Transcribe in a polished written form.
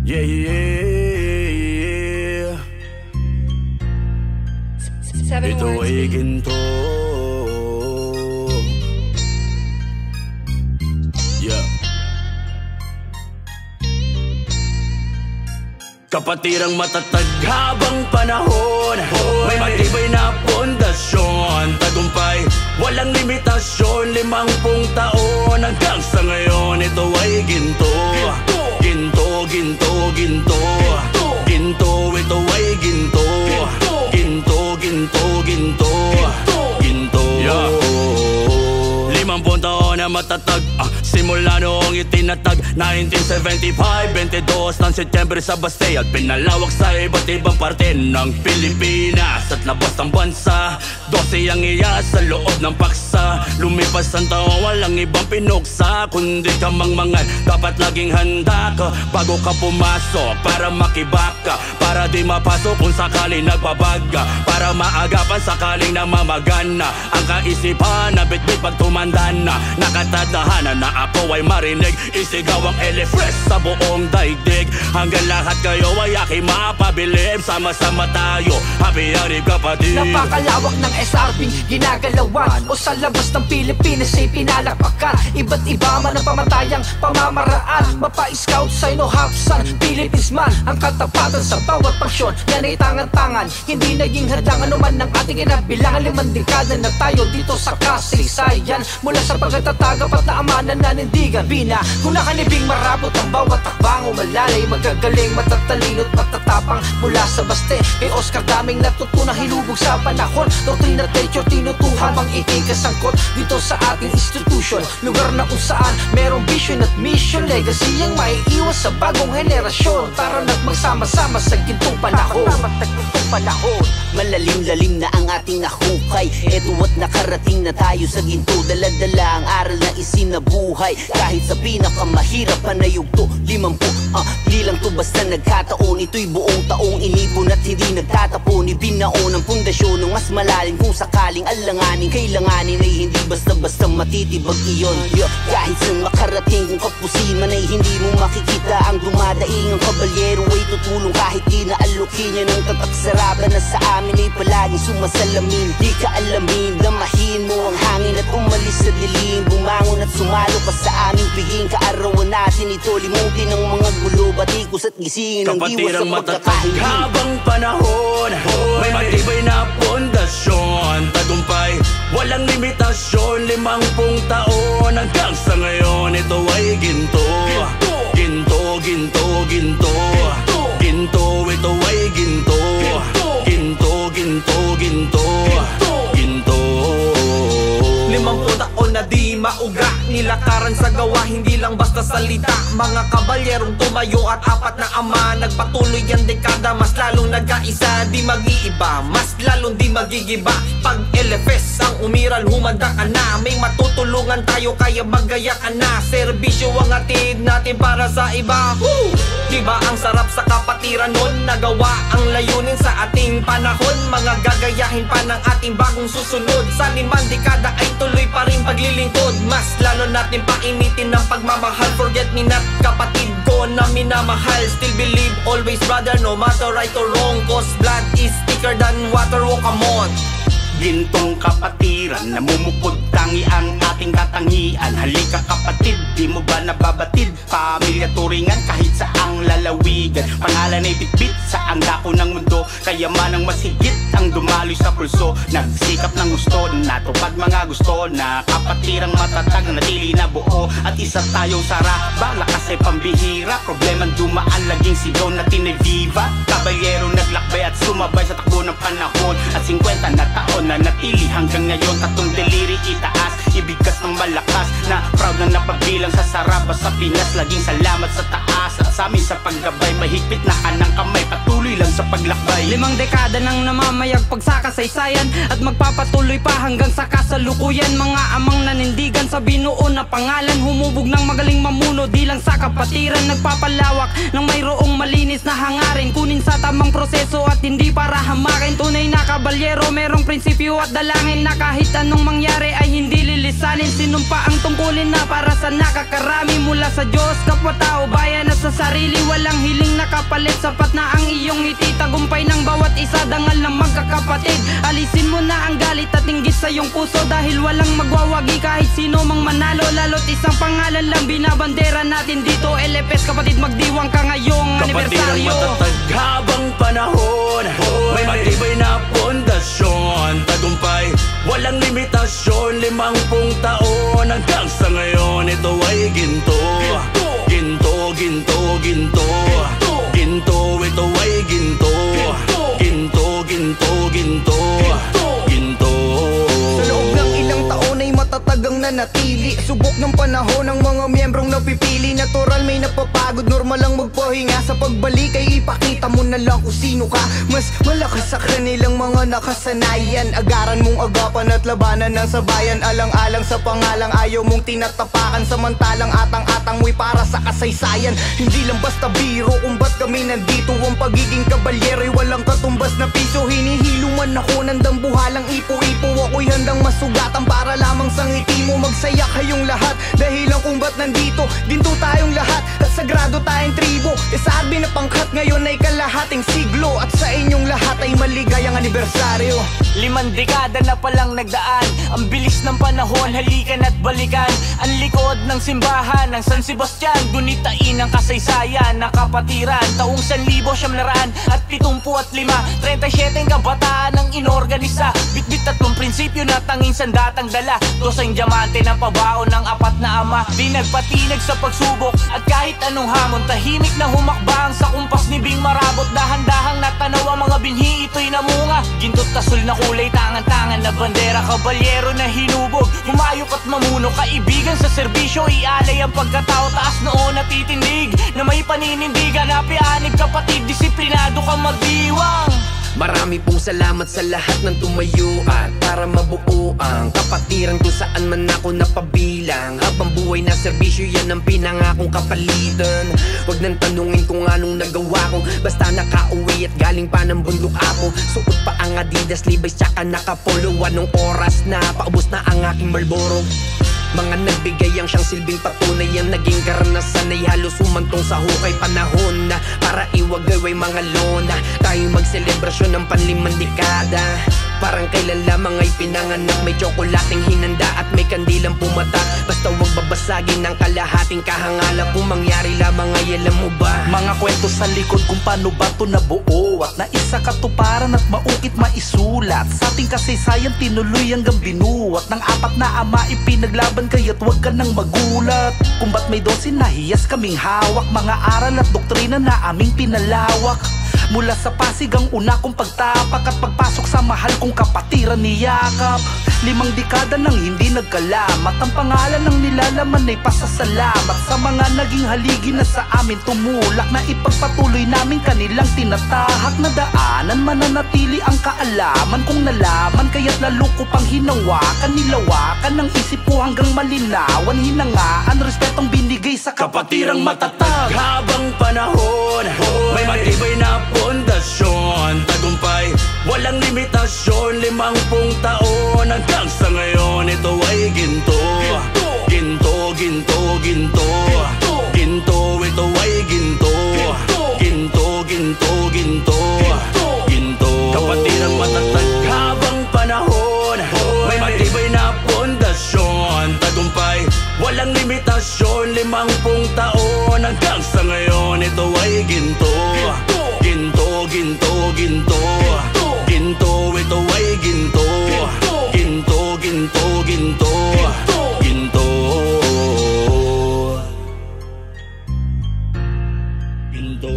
Yeah, yeah. Ito ay ginto. Yeah. Kapatirang matatag habang panahon, may matibay na pundasyon. Tagumpay, walang limitasyon, 50 taon hanggang sa ngayon. Ito ay ginto. Ginto, ginto, ginto. Ginto, ito ay ginto. Ginto, ginto, ginto. Ginto. 50 taon na matatag, simula noong itinatag 1975, 22 ng Setyembre sa Bastille at pinalawak sa iba't ibang parte ng Pilipinas at labas ng bansa. 12 ang iya sa loob ng paksa. Lumipas ang taon, walang ibang pinuksa kundi kamangmangan. Dapat laging handa ka bago ka pumasok, para makibaka, para di mapasok kung sakali nagbabaga, para maagapan sakaling namamagana ang kaisipan na bitbit pag tumanda na. Nakatadahanan na ako ay marinig, isigaw ang elefres sa buong daigdig. Hanggang lahat kayo ay aking mapabilib, sama-sama tayo, happy-harip kapatid. Napakalawak ng SRB ginagalawan, o sa labas ng Pilipinas ay pinalakpakan. Iba't iba man ang pamatayang pamamaraan, mapa-scout sa ino-hapsan, Philippines man ang katapatan sa bawat paksyon. Yan ay tangan-tangan, hindi naging hadlang anuman ng ating inabilangan. 5 dekada na tayo dito sa kasaysayan, mula sa pagtatagap at naamanan na nindigan. Bina, kung nakanibing marabot ang bawat takbang, umalalay, magagaling, matatalino't matatapang. Mula sa Baste, kay Oscar daming natutunang hilubog sa panahon. Doktrina techo tinutuhan bang ikikasangkot dito sa ating institution, lugar na kung saan merong vision at mission, legacy ang maiiwas sa bagong henerasyon. Tara na't magsama-sama sa gintong panahon. Malalim-lalim na ang ating nahukay, eto at nakarating na tayo sa ginto. Dala-dala ang aral na isinabuhay, kahit sa pinakamahirap pa na yugto. 50, di lang to basta nagkataon, ito'y buong taong inipon at hindi nagtatapon. Ibinaon ang pundasyon ng mas malalim, kung sakaling alanganin, kailanganin ay hindi basta-basta matitibag iyon. Kahit saan makarating, kung kapusin man ay hindi mo makikita ang dumadaing. Ang kabalyero ay tutulong kahit di naalukin niya ng tatak saraban na sa amin ay palaging sumasalamin. Di ka alamin, damahin mo ang hangin at umalis sa dilim. Bumangon at sumalo ka sa aming piging, kaarawan natin ito, limutin ang mga gulo, batikos at gisingin ang diwa sa pagkakahiling. Habang panahon, may matibay na pundasyon. Tagumpay, walang limitasyon, 50 taon hanggang sa ngayon. Ito ay ginto. Ginto, ginto, ginto. Ginto, ito ay ginto. Ginto, ginto, ginto. Ginto. 50 taon na di mauga, nilakaran sa gawa, hindi lang basta salita. Mga kabalyerong tumayo at 4 na ama, nagpatuloy ang dekada, mas lalong nagkaisa. Di mag-iiba, mas lalong di magigiba. Pag LFS ang umiral, humanda ka na. May matutulungan tayo kaya magaya ka na. Serbisyo ang atid natin para sa iba. Diba ang sarap sa kapatiran nun? Nagawa ang layunin sa ating panahon, mga gagayahin pa ng ating bagong susunod. Sa 5 dekada ay tuloy pa rin paglilingkod, mas lalo natin painitin ng pagmamahal. Forget me not, kapatid ko na minamahal. Still believe, always brother, no matter right or wrong, cause blood is thicker than water, oh come on. Gintong kapatiran, namumukod tangi ang ating katangian. Halika kapatid, di mo ba nababatid? Pamilya turingan kahit saang lalawigan. Pangalan ay bitbit sa ang dako ng mundo, kaya man ang masigit ang dumaloy sa pulso. Nagsikap ng gusto, natupad mga gusto na kapatirang matatag, natili na buo. At isa tayong saraba, lakas ay pambihira. Problemang dumaan, laging sigaw natin ay viva. Kabalyero naglakbay at sumabay sa takbo ng panahon. At 50 na taon na natili hanggang ngayon, tatong deliri itaas, ibigkas ng malakas, na proud na napagbilang sa saraba sa Pinas. Laging salamat sa taas at sa amin sa paggabay, mahigpit na kanang kamay, patuloy lang sa paglakbay. 5 dekada nang namamayag pagsakasaysayan at magpapatuloy pa hanggang sa kasalukuyan. Mga amang nanindigan sa binuo na pangalan, humubog ng magaling mamuno, di lang sa kapatiran. Nagpapalawak ng mayroong malinis na hangarin, kunin sa tamang proseso at hindi para hamakin. Tunay na kabalyero, merong prinsipyo at dalangin na kahit anong mangyari ay hindi lilisanin. Sinumpa ang tungkulin na para sa sa nakakarami. Mula sa Diyos, kapwa-tao, bayan at sa sarili. Walang hiling na kapalit, sapat na ang iyong ngiti. Tagumpay ng bawat isa, dangal ng magkakapatid. Alisin mo na ang galit at inggit sa iyong puso, dahil walang magwawagi kahit sino mang manalo. Lalo't isang pangalan lang binabandera natin dito. LFS kapatid, magdiwang ka ngayong anibersaryo. Kapatid ang matatag habang panahon, may matibay na pundasyon. Tagumpay, walang limitasyon, 50 taon. Hanggang sa ngayon, ito ay ginto. Ginto, ginto, ginto. Ginto, ito ay ginto. Ginto, ginto, ginto. Ginto. Sa loob ng ilang taon ay matatag ang nanatili. Subok ng panahon ng mga miyembrong napipili. Natural may napapagod, normal lang magpahinga. Sa pagbalik ay ipakita mo na lang kung sino ka. Mas malakas sa kanilang mga nakasanayan. Agaran mong agapan at labanan ng sabayan. Alang-alang sa pangalang ayaw mong tinatapakan. Samantalang atang-atang mo'y para sa kasaysayan. Hindi lang basta biro kung ba't kami nandito. Ang pagiging kabalyero'y walang katumbas na piso. Hinihilo man ako ng dambuhalang ipo-ipo. Ako'y handang masugatan para lamang sa ngiti mo. Magsaya kayong lahat, dahilan kung ba't nandito. Ginto tayong lahat at sagrado tayong tribo. SRB na pangkat ngayon ay kalahating siglo. At sa inyong lahat ay maligayang anibersaryo. 5 dekada na palang nagdaan, ang bilis ng panahon, halikan at balikan. Ang likod ng simbahan ng San Sebastian, gunitain ang kasaysayan ng kapatiran. Taong 1975, 37 kabataan ang inorganisa. Bitbit 3 prinsipyo na tanging sandatang dala. Dosang diamante ng pabaon ng 4 na ama. Di nagpatinag sa pagsubok at kahit anong hamon. Tahimik na humakbang sa kumpas ni Bing Marabot. Dahan-dahang natanaw ang mga binhi, ito'y namunga. Ginto't tasul na kulay, tangan-tangan na bandera. Kabalyero na hinubog, humayok at mamuno. Kaibigan sa serbisyo, ialay ang pagkatao. Taas noon at titindig na may paninindigan. Napianib kapatid, disiplinado kang magdiwang. Marami pong salamat sa lahat ng tumayo at para mabuo ang kapatiran kung saan man ako napabilang. Habang buhay na serbisyo, yan ang pinangakong kapalitan. Huwag nang tanungin kung anong nagawa ko, basta nakauwi at galing pa ng bundok ako. Suot pa ang Adidas, Levi's tsaka nakapolo. Anong oras na, paubos na ang aking Marlboro. Mga nagbigay ang siyang silbing patunay. Ang naging karanasan ay halos humantong sa hukay. Panahon na para iwagaway mga lona. Tayo magselebrasyon ng 5 dekada. Parang kailan lamang ay pinanganak. May tsokolating hinanda at may kandilang pumata. Basta huwag babasagin ng kalahating kahangalap. Kung mangyari lamang ay alam mo ba? Mga kwento sa likod kung paano ba to nabuo. At naisa katuparan at maukit maisulat. Sa ating kasaysayan tinuloy hanggang binuwat. Ng 4 na ama ipinaglaban, kaya't huwag ka nang magulat. Kung ba't may 12 na hiyas kaming hawak. Mga aral at doktrina na aming pinalawak. Mula sa Pasig ang una kong pagtapak at pagpasok sa mahal kong kapatiran ni Yakap. 5 dekada nang hindi nagkalamat, ang pangalan ng nilalaman ay pasasalamat sa mga naging haligi na sa amin tumulak. Na ipagpatuloy namin kanilang tinatahak na daanan. Mananatili ang kaalaman kong nalaman, kaya't lalo ko pang hinawakan. Nilawakan ng isip ko hanggang malinawan. Hinangaan, respetong binigay sa kapatirang matatag. Habang panahon, may matibay na pundasyon. Tagumpay, walang limitasyon, 50 taon. Hanggang sa ngayon, ito ay ginto. Ginto, ginto, ginto. Ginto, ito ay ginto. Ginto, ginto, ginto. Ginto. Kapatirang matatag habang panahon, may matibay na pundasyon. Tagumpay, walang limitasyon, 50 taon. Hanggang sa ngayon, ito ay ginto. Ginto, ginto, ginto. Ginto, ito ay ginto. Ginto, ginto, ginto. Ginto. Ginto.